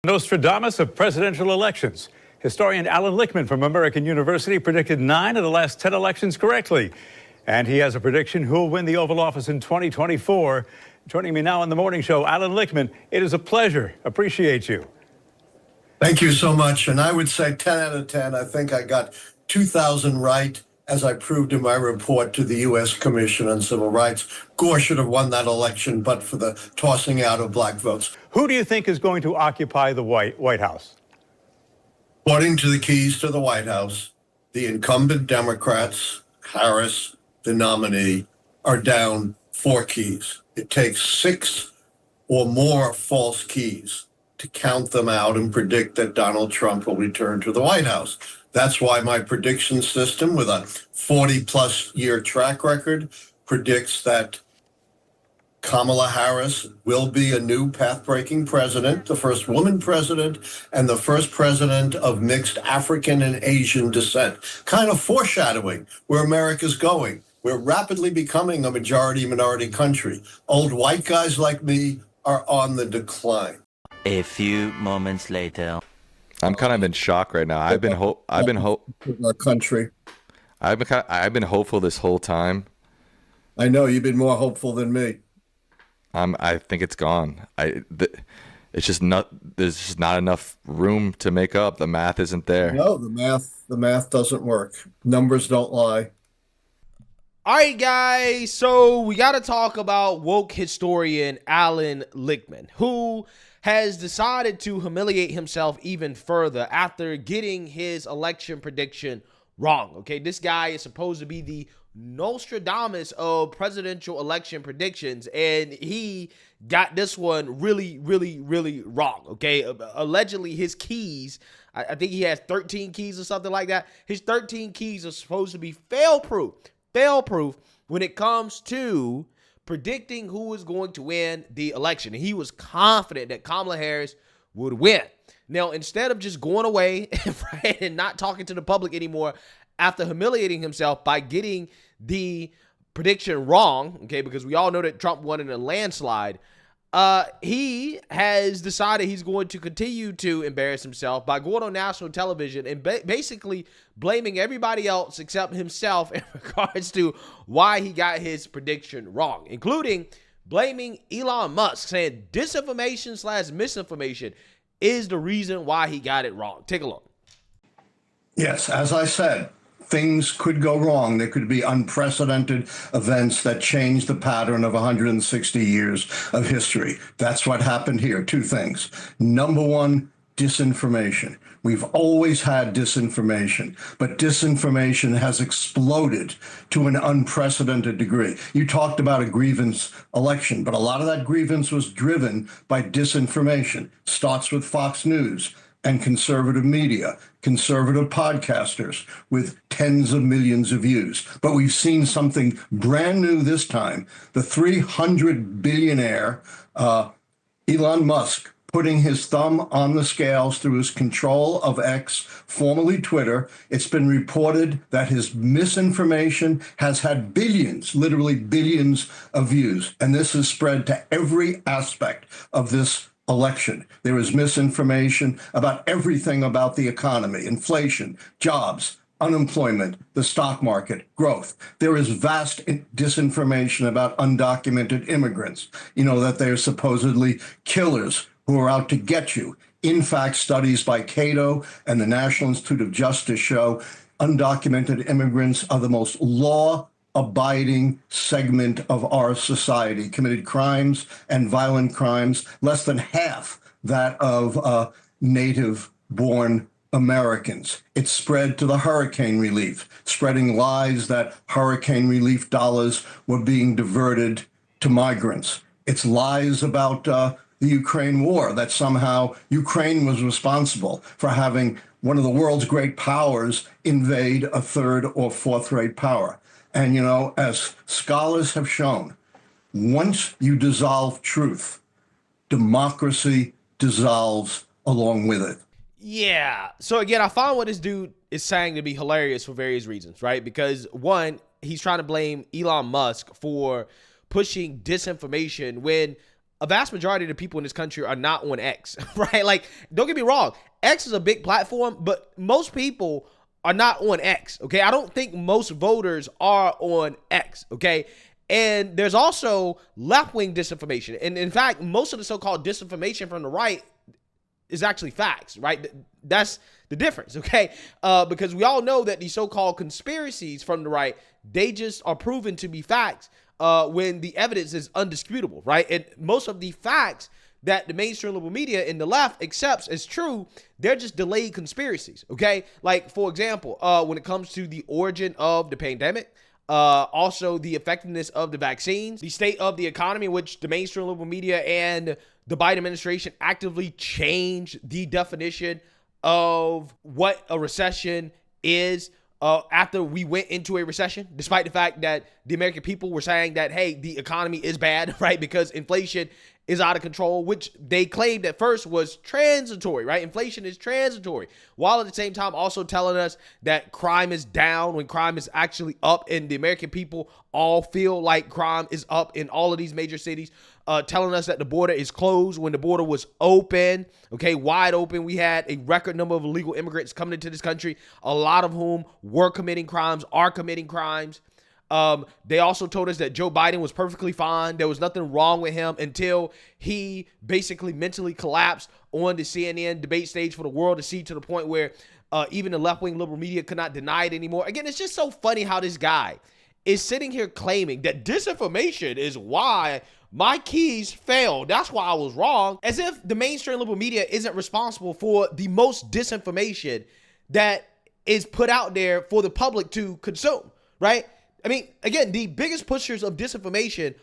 Nostradamus of presidential elections. Historian Allan Lichtman from American University predicted 9 of the last 10 elections correctly. And he has a prediction who will win the Oval Office in 2024. Joining me now on the morning show, Allan Lichtman. It is a pleasure. Appreciate you. Thank you so much. And I would say 10 out of 10. I think I got 2,000 right, as I proved in my report to the U.S. Commission on Civil Rights. Gore should have won that election, but for the tossing out of black votes. Who do you think is going to occupy the White House? According to the keys to the White House, the incumbent Democrats, Harris, the nominee, are down 4 keys. It takes 6 or more false keys to count them out and predict that Donald Trump will return to the White House. That's why my prediction system, with a 40-plus year track record, predicts that Kamala Harris will be a new path-breaking president, the first woman president, and the first president of mixed African and Asian descent, kind of foreshadowing where America's going. We're rapidly becoming a majority-minority country. Old white guys like me are on the decline. A few moments later. I'm kind of in shock right now. I've been our country. I've been hopeful this whole time. I know you've been more hopeful than me. I think it's gone. It's just not. There's just not enough room to make up. The math isn't there. No, the math doesn't work. Numbers don't lie. All right, guys. So we got to talk about woke historian Allan Lichtman, who has decided to humiliate himself even further after getting his election prediction wrong. Okay, this guy is supposed to be the Nostradamus of presidential election predictions, and he got this one really wrong. Okay, allegedly his keys, I think he has 13 keys or something like that. His 13 keys are supposed to be fail-proof when it comes to predicting who is going to win the election. And he was confident that Kamala Harris would win. Now, instead of just going away and not talking to the public anymore after humiliating himself by getting the prediction wrong, okay, because we all know that Trump won in a landslide, he has decided he's going to continue to embarrass himself by going on national television and basically blaming everybody else except himself in regards to why he got his prediction wrong, including blaming Elon Musk, saying disinformation/misinformation is the reason why he got it wrong. Take a look. Yes, as I said, things could go wrong. There could be unprecedented events that change the pattern of 160 years of history. That's what happened here. 2 things. Number 1, disinformation. We've always had disinformation, but disinformation has exploded to an unprecedented degree. You talked about a grievance election, but a lot of that grievance was driven by disinformation. Starts with Fox News and conservative media, conservative podcasters with tens of millions of views. But we've seen something brand new this time. The 300 billionaire Elon Musk putting his thumb on the scales through his control of X, formerly Twitter. It's been reported that his misinformation has had billions, literally billions of views. And this has spread to every aspect of this election. There is misinformation about everything about the economy, inflation, jobs, unemployment, the stock market, growth. There is vast disinformation about undocumented immigrants, that they're supposedly killers who are out to get you. In fact, studies by Cato and the National Institute of Justice show undocumented immigrants are the most law-abiding segment of our society, committed crimes and violent crimes, less than half that of native-born Americans. It's spread to the hurricane relief, spreading lies that hurricane relief dollars were being diverted to migrants. It's lies about the Ukraine war, that somehow Ukraine was responsible for having one of the world's great powers invade a 3rd or 4th-rate power. And, as scholars have shown, once you dissolve truth, democracy dissolves along with it. Yeah. So again, I find what this dude is saying to be hilarious for various reasons, right? Because 1, he's trying to blame Elon Musk for pushing disinformation when a vast majority of the people in this country are not on X, right? Like, don't get me wrong. X is a big platform, but most people are not on X, okay? I don't think most voters are on X, okay? And there's also left-wing disinformation. And in fact, most of the so-called disinformation from the right is actually facts, right? That's the difference, okay? Because we all know that these so-called conspiracies from the right, they just are proven to be facts when the evidence is undisputable, right? And most of the facts that the mainstream liberal media and the left accepts as true, they're just delayed conspiracies, okay? Like, for example, when it comes to the origin of the pandemic, also the effectiveness of the vaccines, the state of the economy, which the mainstream liberal media and the Biden administration actively changed the definition of what a recession is after we went into a recession, despite the fact that the American people were saying that, hey, the economy is bad, right? Because inflation is out of control, which they claimed at first was transitory, right? Inflation is transitory, while at the same time also telling us that crime is down when crime is actually up, and the American people all feel like crime is up in all of these major cities, telling us that the border is closed when the border was open, okay, wide open. We had a record number of illegal immigrants coming into this country, a lot of whom were committing crimes, are committing crimes. They also told us that Joe Biden was perfectly fine. There was nothing wrong with him until he basically mentally collapsed on the CNN debate stage for the world to see, to the point where even the left-wing liberal media could not deny it anymore. Again, it's just so funny how this guy is sitting here claiming that disinformation is why my keys failed. That's why I was wrong. As if the mainstream liberal media isn't responsible for the most disinformation that is put out there for the public to consume, right? I mean, again, the biggest pushers of disinformation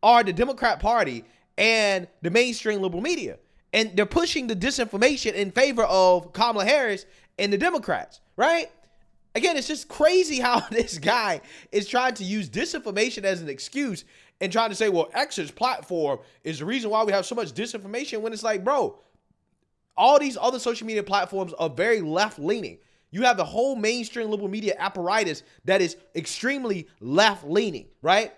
are the Democrat Party and the mainstream liberal media. And they're pushing the disinformation in favor of Kamala Harris and the Democrats, right? Again, it's just crazy how this guy is trying to use disinformation as an excuse and trying to say, well, X's platform is the reason why we have so much disinformation, when it's like, bro, all these other social media platforms are very left-leaning. You have the whole mainstream liberal media apparatus that is extremely left-leaning, right?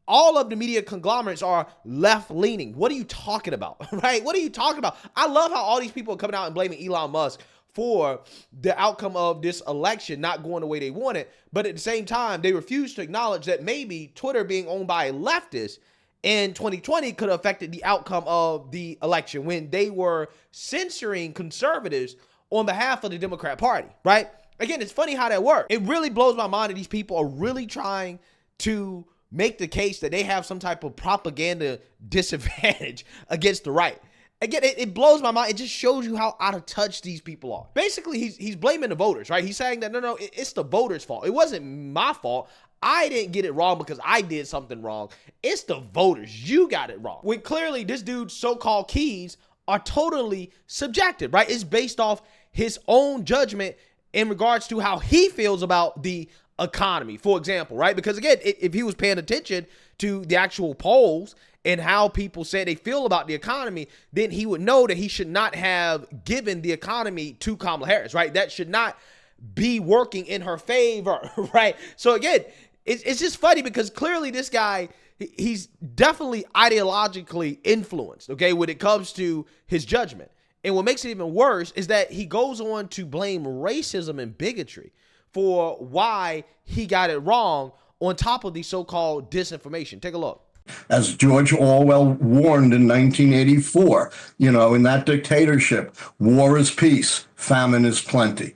All of the media conglomerates are left-leaning. What are you talking about, right? What are you talking about? I love how all these people are coming out and blaming Elon Musk for the outcome of this election not going the way they wanted. But at the same time, they refuse to acknowledge that maybe Twitter being owned by a leftist in 2020 could have affected the outcome of the election when they were censoring conservatives on behalf of the Democrat Party, right? Again, it's funny how that works. It really blows my mind that these people are really trying to make the case that they have some type of propaganda disadvantage against the right. Again, it blows my mind. It just shows you how out of touch these people are. Basically, he's blaming the voters, right? He's saying that, no, it's the voters' fault. It wasn't my fault. I didn't get it wrong because I did something wrong. It's the voters. You got it wrong. When clearly this dude's so-called keys are totally subjective, right? It's based off his own judgment in regards to how he feels about the economy, for example, right? Because again, if he was paying attention to the actual polls and how people say they feel about the economy, then he would know that he should not have given the economy to Kamala Harris, right? That should not be working in her favor, right? So again, it's just funny because clearly this guy, he's definitely ideologically influenced, okay, when it comes to his judgment. And what makes it even worse is that he goes on to blame racism and bigotry for why he got it wrong on top of the so-called disinformation. Take a look. As George Orwell warned in 1984, in that dictatorship, war is peace, famine is plenty.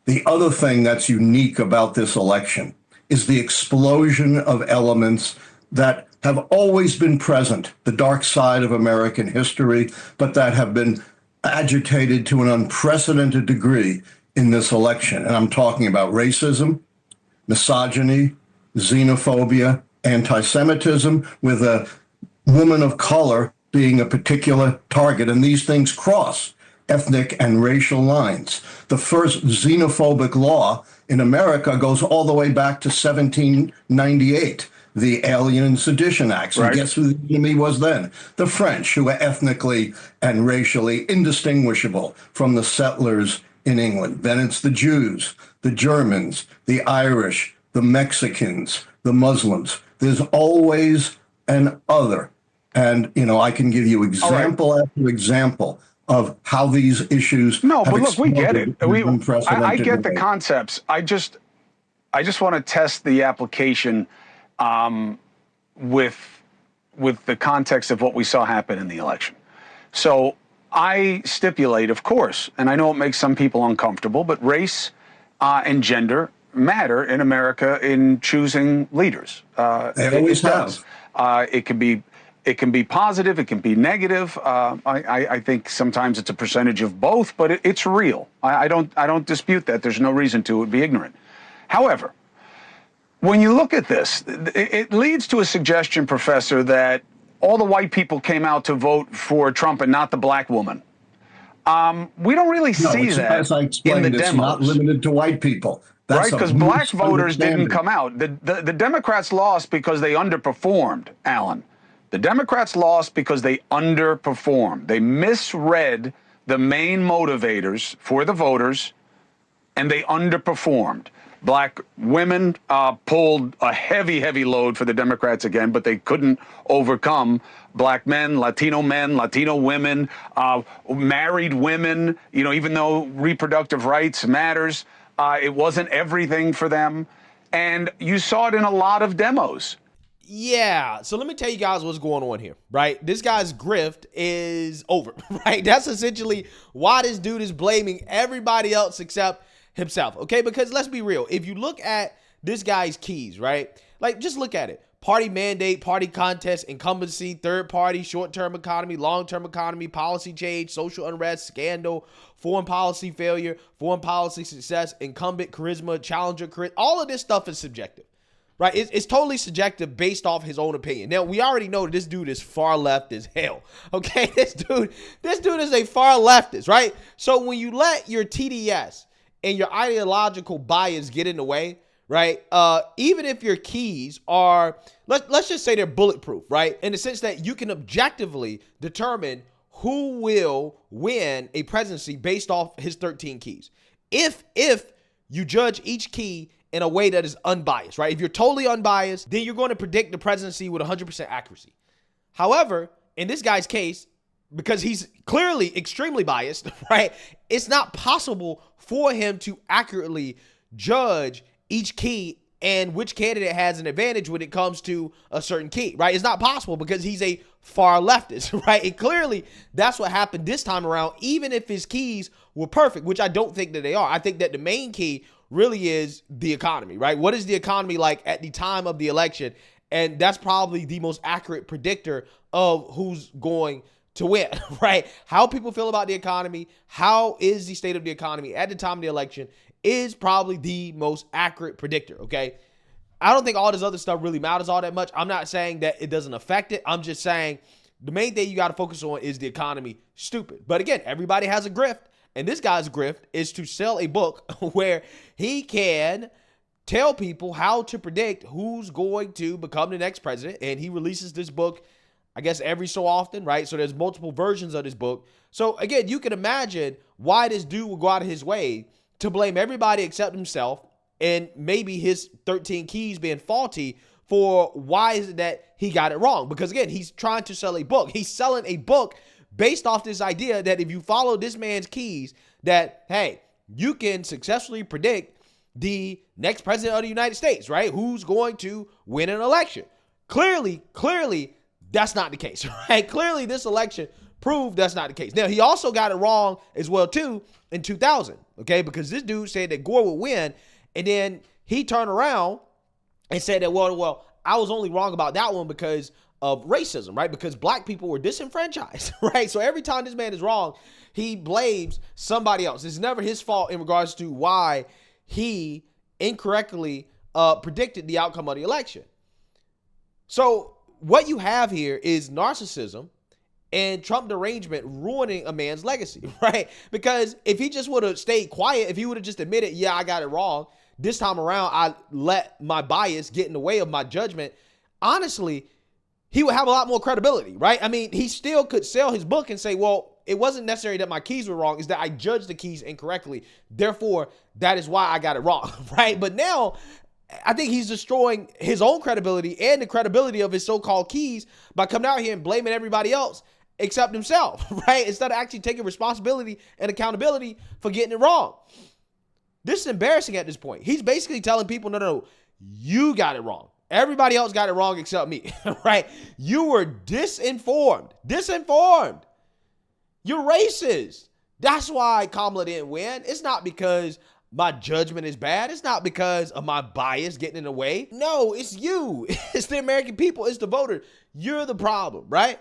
The other thing that's unique about this election is the explosion of elements that have always been present, the dark side of American history, but that have been agitated to an unprecedented degree in this election. And I'm talking about racism, misogyny, xenophobia, anti-Semitism, with a woman of color being a particular target. And these things cross ethnic and racial lines. The first xenophobic law in America goes all the way back to 1798, the Alien and Sedition Acts. Right. And guess who the enemy was then? The French, who were ethnically and racially indistinguishable from the settlers in England. Then it's the Jews, the Germans, the Irish, the Mexicans, the Muslims. There's always an other. And, I can give you example after example of how these issues No, have but look, we get it. exploded in I unprecedented get the ways. concepts. I just want to test the application with the context of what we saw happen in the election. So I stipulate, of course, and I know it makes some people uncomfortable, but race and gender matter in America in choosing leaders. They always does. It can be positive. It can be negative. I think sometimes it's a percentage of both, but it's real. I don't dispute that. There's no reason to be ignorant. However, when you look at this, it leads to a suggestion, Professor, that all the white people came out to vote for Trump and not the black woman. We don't really see that as I explained, in the it's demos. not limited to white people. That's Right, because black voters didn't come out. The Democrats lost because they underperformed, Alan. The Democrats lost because they underperformed. They misread the main motivators for the voters, and they underperformed. Black women pulled a heavy load for the Democrats again, but they couldn't overcome black men, Latino women, married women, even though reproductive rights matters. It wasn't everything for them. And you saw it in a lot of demos. Yeah, so let me tell you guys what's going on here, right? This guy's grift is over, right? That's essentially why this dude is blaming everybody else except himself, okay? Because let's be real. If you look at this guy's keys, right? Like, just look at it. Party mandate, party contest, incumbency, third party, short-term economy, long-term economy, policy change, social unrest, scandal, foreign policy failure, foreign policy success, incumbent charisma, challenger charisma. All of this stuff is subjective, right? It's totally subjective based off his own opinion. Now, we already know that this dude is far left as hell, okay? This dude is a far leftist, right? So when you let your TDS and your ideological bias get in the way, right? Even if your keys are, let's just say they're bulletproof, right? In the sense that you can objectively determine who will win a presidency based off his 13 keys. If you judge each key in a way that is unbiased, right? If you're totally unbiased, then you're going to predict the presidency with 100% accuracy. However, in this guy's case, because he's clearly extremely biased, right? It's not possible for him to accurately judge each key and which candidate has an advantage when it comes to a certain key, right? It's not possible because he's a far leftist, right? And clearly that's what happened this time around, even if his keys were perfect, which I don't think that they are. I think that the main key really is the economy, right? What is the economy like at the time of the election? And that's probably the most accurate predictor of who's going to win, right? How people feel about the economy, how is the state of the economy at the time of the election is probably the most accurate predictor, okay? I don't think all this other stuff really matters all that much. I'm not saying that it doesn't affect it. I'm just saying the main thing you got to focus on is the economy. Stupid. But again, everybody has a grift, and this guy's grift is to sell a book where he can tell people how to predict who's going to become the next president, and he releases this book I guess every so often, right? So there's multiple versions of this book. So again, you can imagine why this dude would go out of his way to blame everybody except himself and maybe his 13 keys being faulty for why is it that he got it wrong. Because again, he's trying to sell a book. He's selling a book based off this idea that if you follow this man's keys, that, hey, you can successfully predict the next president of the United States, right? Who's going to win an election. Clearly, that's not the case, right? Clearly, this election proved that's not the case. Now, he also got it wrong as well, too, in 2000, okay? Because this dude said that Gore would win, and then he turned around and said that, well, I was only wrong about that one because of racism, right? Because black people were disenfranchised, right? So every time this man is wrong, he blames somebody else. It's never his fault in regards to why he incorrectly predicted the outcome of the election. So what you have here is narcissism and Trump derangement ruining a man's legacy, right? Because if he just would have stayed quiet, if he would have just admitted, yeah, I got it wrong, this time around, I let my bias get in the way of my judgment, honestly, he would have a lot more credibility, right? I mean, he still could sell his book and say, well, it wasn't necessary that my keys were wrong, it's that I judged the keys incorrectly. Therefore, that is why I got it wrong, right? But now, I think he's destroying his own credibility and the credibility of his so-called keys by coming out here and blaming everybody else except himself, right? Instead of actually taking responsibility and accountability for getting it wrong. This is embarrassing at this point. He's basically telling people, no, you got it wrong. Everybody else got it wrong except me, right? You were disinformed. You're racist. That's why Kamala didn't win. It's not because my judgment is bad. It's not because of my bias getting in the way. No, it's you. It's the American people. It's the voter. You're the problem, right?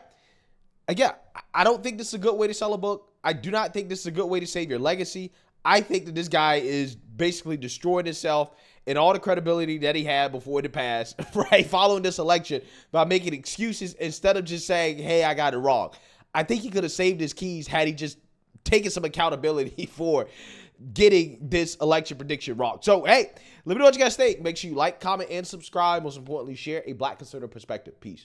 Again, I don't think this is a good way to sell a book. I do not think this is a good way to save your legacy. I think that this guy is basically destroying himself and all the credibility that he had before the past, right? Following this election by making excuses instead of just saying, hey, I got it wrong. I think he could have saved his keys had he just taken some accountability for getting this election prediction wrong. So, hey, let me know what you guys think. Make sure you like, comment, and subscribe. Most importantly, share a Black conservative perspective. Peace.